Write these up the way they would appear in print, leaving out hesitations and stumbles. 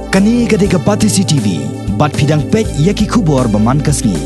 Kani gade ka pati CCTV, bat pidang pet yaki kubor baman kasni.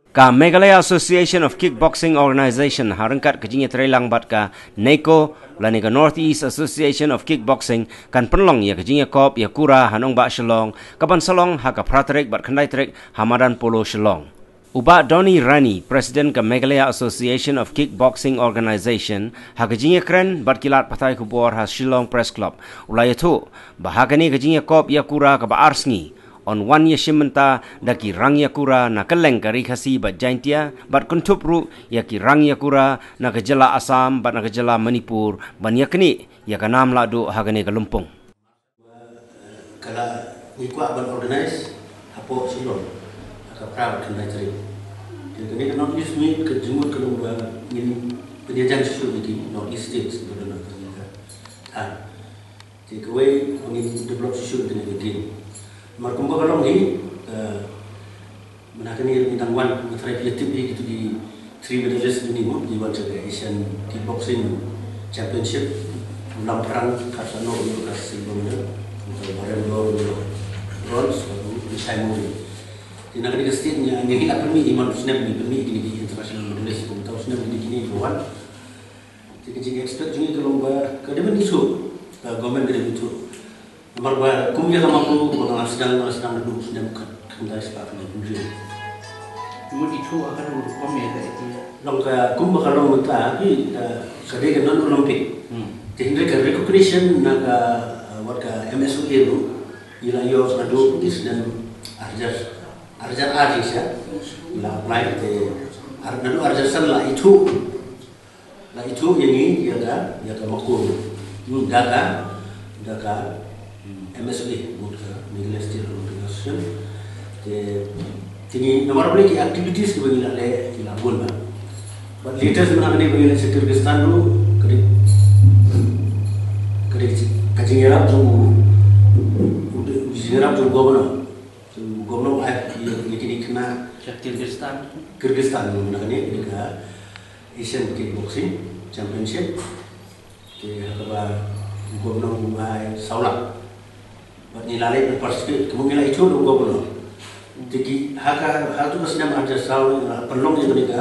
Ka Meghalaya Association of Kickboxing Organization harangkat kejinya terelang bat ka NECO lani ka Northeast Association of Kickboxing kan penlong ya kejinya kop ya kura hanong ba Shillong kapan salong ha ka pratrek bat kandai trek Hamadan Polo Shillong. Uba Donny Rani, Presiden ke Meghalaya Association of Kickboxing Organization, hakajinya keren berkilat patai kubor has Shillong Press Club. Ulai itu, bahagani kajinya kop yakura ke Baarsngi. On one yashimenta daki rang yakura na keleng kari khasi bat jaintia bat kuntup ru yaki rang yakura na kejala Assam bat na kejala Manipur ban yakni yakanam ladu hagani ke Lumpung. Kalau ikut ban organize apa Shillong agak proud kena cari. Jadi kan North East ni kejumut kalau ingin penjajan sesuatu di North East States betul tak. Jadi kau ingin develop sesuatu dengan begini. Markum kalau ni menakan ni bintang one antara kreatif itu di 3 medals minimum di wajah Asian Kickboxing Championship dalam perang Karsano itu kasih bermula untuk barang bronze di Simon. Di negara Kristian yang hilang permi iman Muslim ni permi di international medalist untuk Muslim di sini luar. Jadi jika expect juga kalau kerana isu government kerana itu, nomor kumpulan sama pun orang sedang duduk sedang kendai sepakat dengan dunia. Cuma itu akan berkomedi itu. Langkah kumpulan kalau kita ni sedang non Olimpik. Jadi mereka recognition naga warga MSU itu, ialah yo sedang di sedang Arjar Aris ya, lah apply ke Arnadu Arjarsan lah itu yang ini ya kan makul, daga MSW bukan Meghalaya State Organization, jadi nomor berapa aktivitas kita begini le kita buat bah. But latest mana ni begini Kyrgyzstan tu kerja kajian Arab tu governor ini kena Kyrgyzstan mana ni dekat Asian Kickboxing Championship ke apa governor Saulak buat nilai berpartisipasi kemungkinan itu dong governor jadi hal tu masih nama ada Saulak perlu yang mereka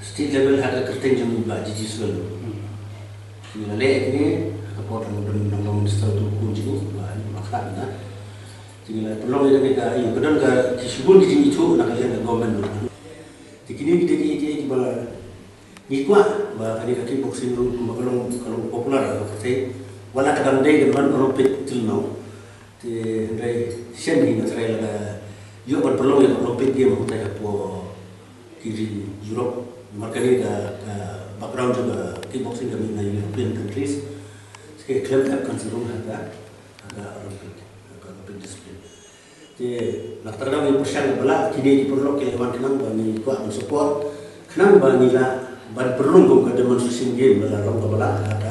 state level ada kerja yang juga jadi sesuatu nilai ini apa orang minister tu kunci ni maksudnya jadi perlu yang mereka ini benar ke disebut di sini itu nak lihat government dulu. Jadi ini kita di bawah ni kuat bahawa kali kickboxing tu kalau popular seperti wala kadang day dengan Olympic till now. Jadi dari siapa ni nak try lah. Yo perlu yang Olympic game kita apa kiri Europe. Makanya background juga kickboxing kami di European countries. Sekarang club akan cenderung ada Olympic disiplin. Jadi nak terdapat persiapan bela kini diperlu kelewan kenang bagi kuat support kenang bagi lah ban perlu ke demonstration game dalam bela ada